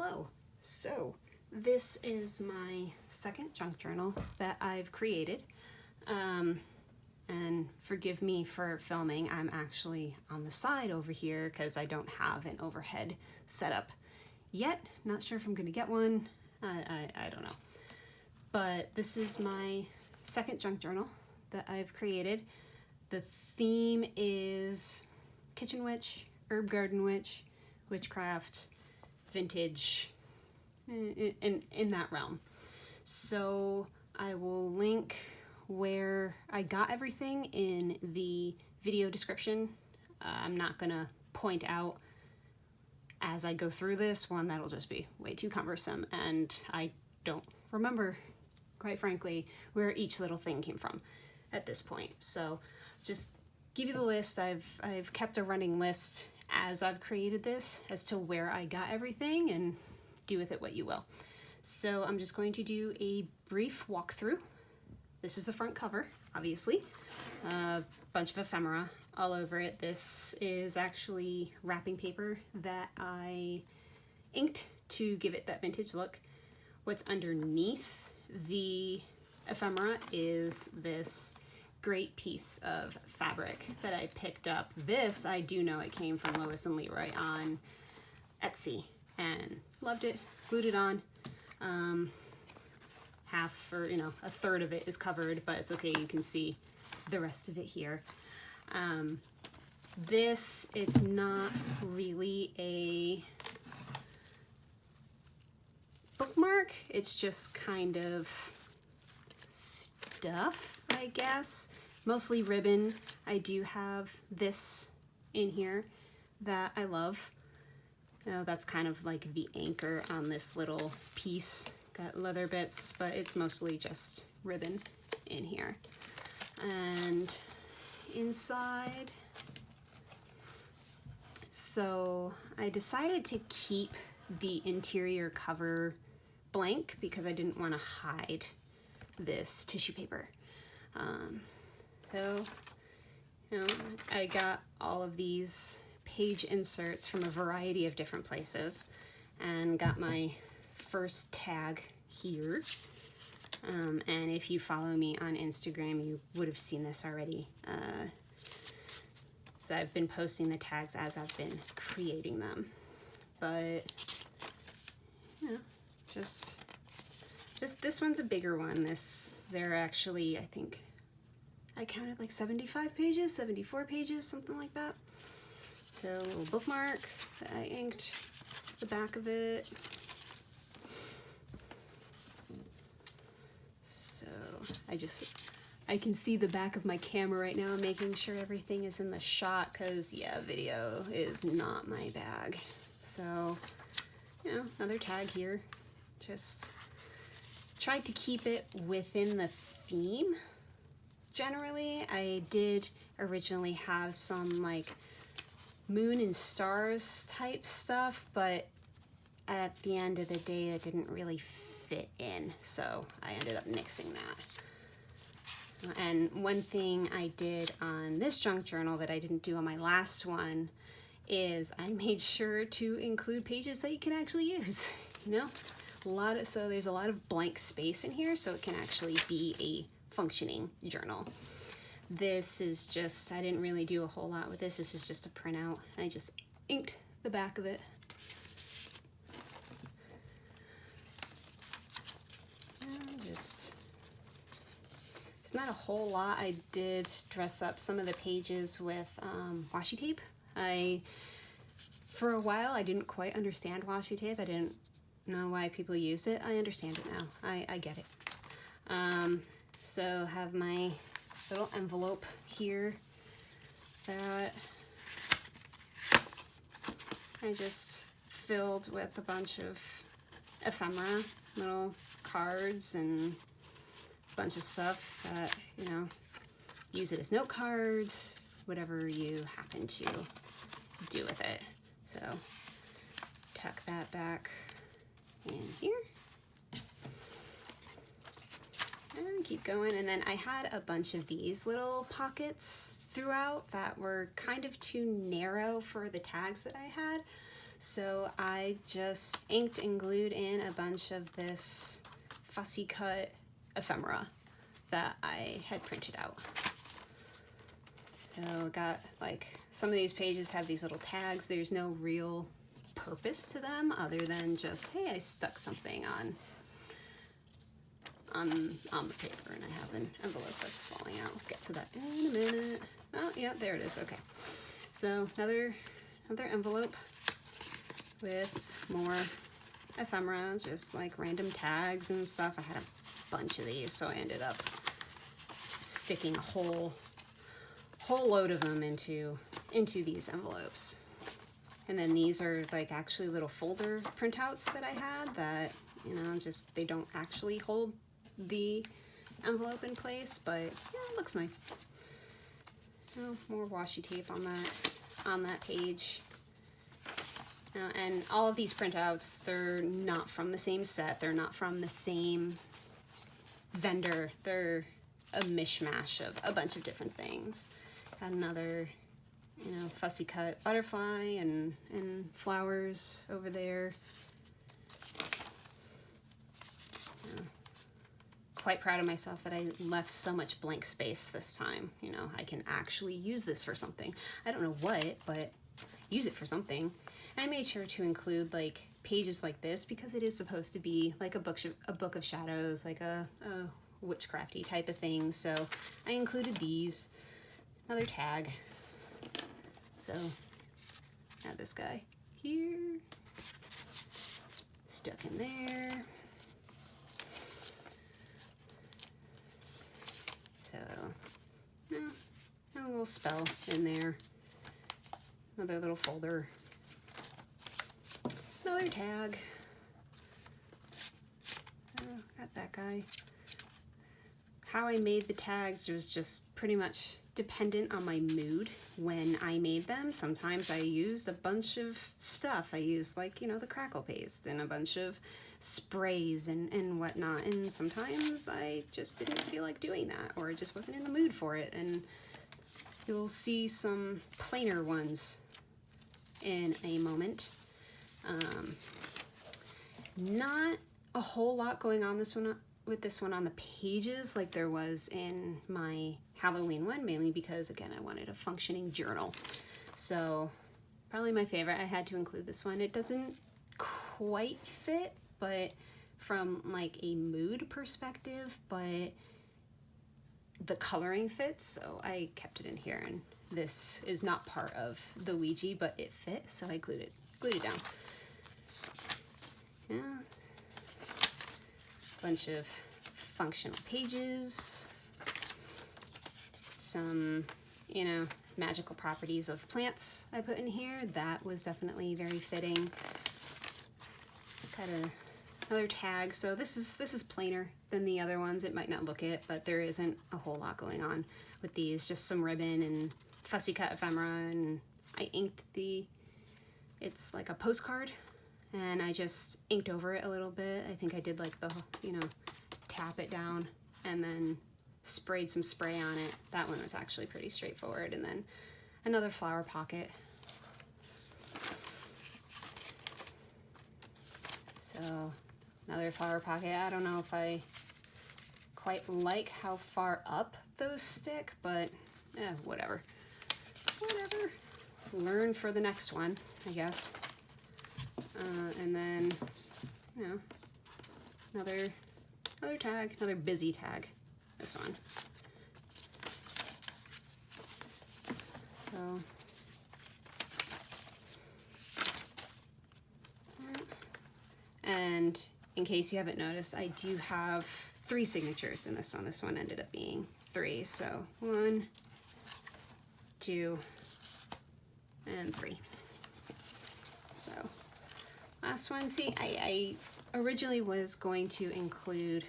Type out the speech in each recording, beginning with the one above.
Hello. So this is my second junk journal that I've created. And forgive me for filming. I'm actually on the side over here because I don't have an overhead setup yet. Not sure if I'm gonna get one. I don't know. But this is my second junk journal that I've created. The theme is kitchen witch, herb garden witch, witchcraft, vintage, in that realm. So I will link where I got everything in the video description. I'm not gonna point out as I go through this one. That'll just be way too cumbersome, and I don't remember, quite frankly, where each little thing came from at this point. So just give you the list. I've kept a running list as I've created this as to where I got everything, and do with it what you will. So I'm just going to do a brief walkthrough. This is the front cover, obviously. A bunch of ephemera all over it. This is actually wrapping paper that I inked to give it that vintage look. What's underneath the ephemera is this great piece of fabric that I picked up. This, I do know it came from Lois and Leroy on Etsy, and loved it, glued it on. Half, or a third of it is covered, but it's okay, you can see the rest of it here. This, it's not really a bookmark, it's just kind of stuff, I guess. Mostly ribbon. I do have this in here that I love. That's kind of like the anchor on this little piece. Got leather bits, but it's mostly just ribbon in here. And inside, so I decided to keep the interior cover blank because I didn't want to hide this tissue paper. So I got all of these page inserts from a variety of different places, and got my first tag here. And if you follow me on Instagram, you would have seen this already. So I've been posting the tags as I've been creating them. But just this one's a bigger one. They're actually, I think I counted like 75 pages, 74 pages, something like that. So a little bookmark that I inked the back of it. So I can see the back of my camera right now, making sure everything is in the shot, because yeah, video is not my bag. So, another tag here. Just tried to keep it within the theme. Generally, I did originally have some like moon and stars type stuff, but at the end of the day it didn't really fit in, so I ended up nixing that. And one thing I did on this junk journal that I didn't do on my last one is I made sure to include pages that you can actually use. So there's a lot of blank space in here, so it can actually be a functioning journal. This is just, I didn't really do a whole lot with this. This is just a printout. I just inked the back of it. And it's not a whole lot. I did dress up some of the pages with washi tape. For a while, I didn't quite understand washi tape. I didn't know why people used it. I understand it now. I get it. So have my little envelope here that I just filled with a bunch of ephemera, little cards, and a bunch of stuff that, use it as note cards, whatever you happen to do with it. So tuck that back in here. And keep going. And then I had a bunch of these little pockets throughout that were kind of too narrow for the tags that I had. So I just inked and glued in a bunch of this fussy cut ephemera that I had printed out. So got like, some of these pages have these little tags. There's no real purpose to them other than just, hey, I stuck something on the paper, and I have an envelope that's falling out. We'll get to that in a minute. Oh, yeah, there it is. Okay. So another envelope with more ephemera, just like random tags and stuff. I had a bunch of these, so I ended up sticking a whole load of them into these envelopes. And then these are like actually little folder printouts that I had that, you know, just they don't actually hold the envelope in place, but yeah, it looks nice. Oh, more washi tape on that page. And all of these printouts, they're not from the same set. They're not from the same vendor. They're a mishmash of a bunch of different things. Got another, you know, fussy cut butterfly and flowers over there. Quite proud of myself that I left so much blank space this time. You know, I can actually use this for something. I don't know what, but use it for something. I made sure to include like pages like this because it is supposed to be like a book of shadows, like a witchcrafty type of thing. So I included these. Another tag. So add this guy here, stuck in there. So a little spell in there. Another little folder. Another tag. Got that guy. How I made the tags was just pretty much dependent on my mood when I made them. Sometimes I used a bunch of stuff. I used like, you know, the crackle paste and a bunch of sprays and whatnot. And sometimes I just didn't feel like doing that, or I just wasn't in the mood for it. And you'll see some plainer ones in a moment. Not a whole lot going on with this one on the pages like there was in my Halloween one, mainly because, again, I wanted a functioning journal. So probably my favorite. I had to include this one. It doesn't quite fit, but from like a mood perspective, but the coloring fits, so I kept it in here. And this is not part of the Ouija, but it fit, so I glued it down. Yeah. Bunch of functional pages, some, you know, magical properties of plants I put in here. That was definitely very fitting. Got another tag. So this is plainer than the other ones. It might not look it, but there isn't a whole lot going on with these. Just some ribbon and fussy cut ephemera, and I inked it's like a postcard, and I just inked over it a little bit. I think I did like the, you know, tap it down and then sprayed some spray on it. That one was actually pretty straightforward. And then another flower pocket. So another flower pocket. I don't know if I quite like how far up those stick, but whatever. Learn for the next one, I guess. And then, you know, another tag, another busy tag, this one. So, and in case you haven't noticed, I do have 3 signatures in this one. This one ended up being 3, so 1, 2, and 3. So last one. See, I originally was going to include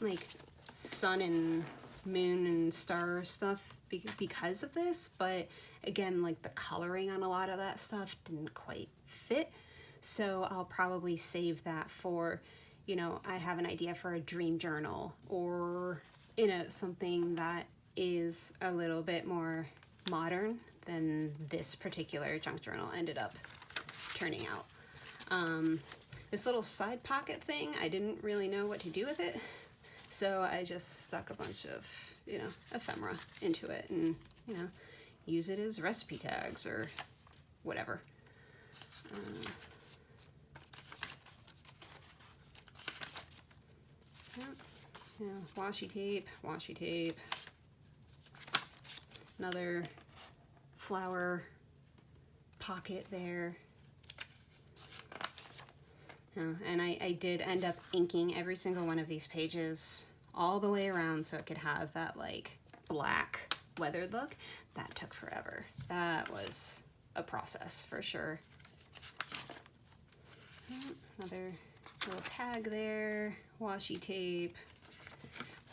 like sun and moon and star stuff because of this, but again, like the coloring on a lot of that stuff didn't quite fit. So I'll probably save that for, you know, I have an idea for a dream journal, or, you know, something that is a little bit more modern than this particular junk journal ended up turning out. This little side pocket thing, I didn't really know what to do with it, so I just stuck a bunch of, you know, ephemera into it and, you know, use it as recipe tags or whatever. Yeah, washi tape, another flower pocket there. And I did end up inking every single one of these pages all the way around so it could have that like black weathered look. That took forever. That was a process for sure. Another little tag there, washi tape.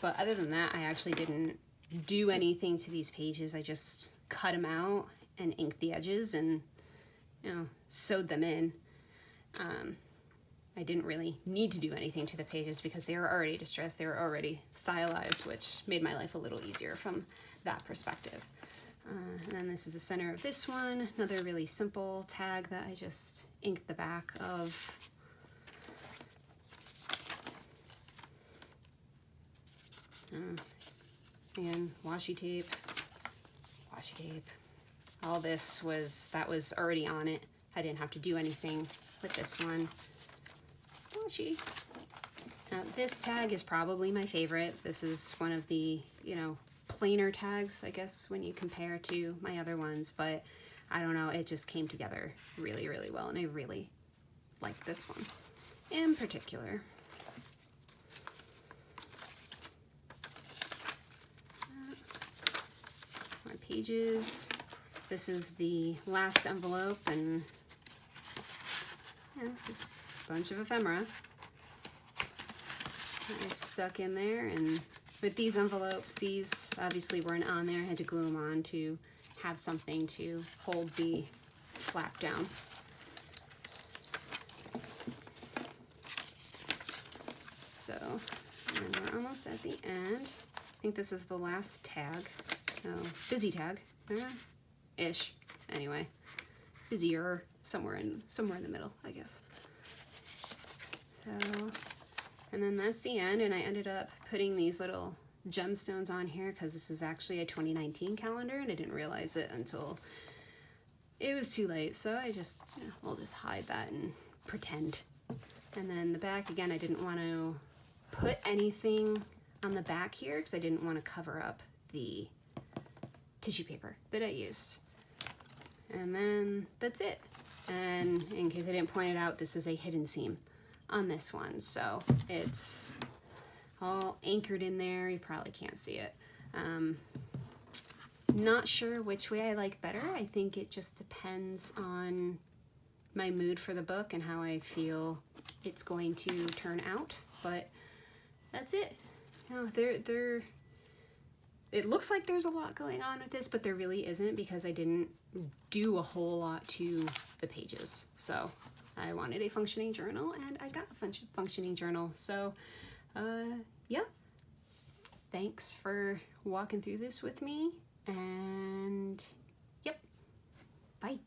But other than that, I actually didn't do anything to these pages. I just cut them out and inked the edges and, you know, sewed them in. I didn't really need to do anything to the pages because they were already distressed, they were already stylized, which made my life a little easier from that perspective. And then this is the center of this one, another really simple tag that I just inked the back of. And washi tape. All this that was already on it. I didn't have to do anything with this one. Washi. Now this tag is probably my favorite. This is one of the, you know, plainer tags, I guess, when you compare to my other ones, but I don't know, it just came together really, really well, and I really like this one in particular. More pages. This is the last envelope, and yeah, just a bunch of ephemera that is stuck in there. And with these envelopes, these obviously weren't on there. I had to glue them on to have something to hold the flap down. So, and we're almost at the end. I think this is the last tag. No, busy tag. Ish. Anyway, busier, somewhere in the middle, I guess. So, and then that's the end, and I ended up putting these little gemstones on here because this is actually a 2019 calendar, and I didn't realize it until it was too late. So I just, you know, I'll just hide that and pretend. And then the back, again, I didn't want to put anything on the back here because I didn't want to cover up the tissue paper that I used. And then that's it. And in case I didn't point it out, this is a hidden seam on this one, so it's all anchored in there. You probably can't see it. Not sure which way I like better. I think it just depends on my mood for the book and how I feel it's going to turn out, but that's it. You know, it looks like there's a lot going on with this, but there really isn't because I didn't do a whole lot to the pages. So I wanted a functioning journal, and I got a functioning journal. So yeah, thanks for walking through this with me, and yep, bye.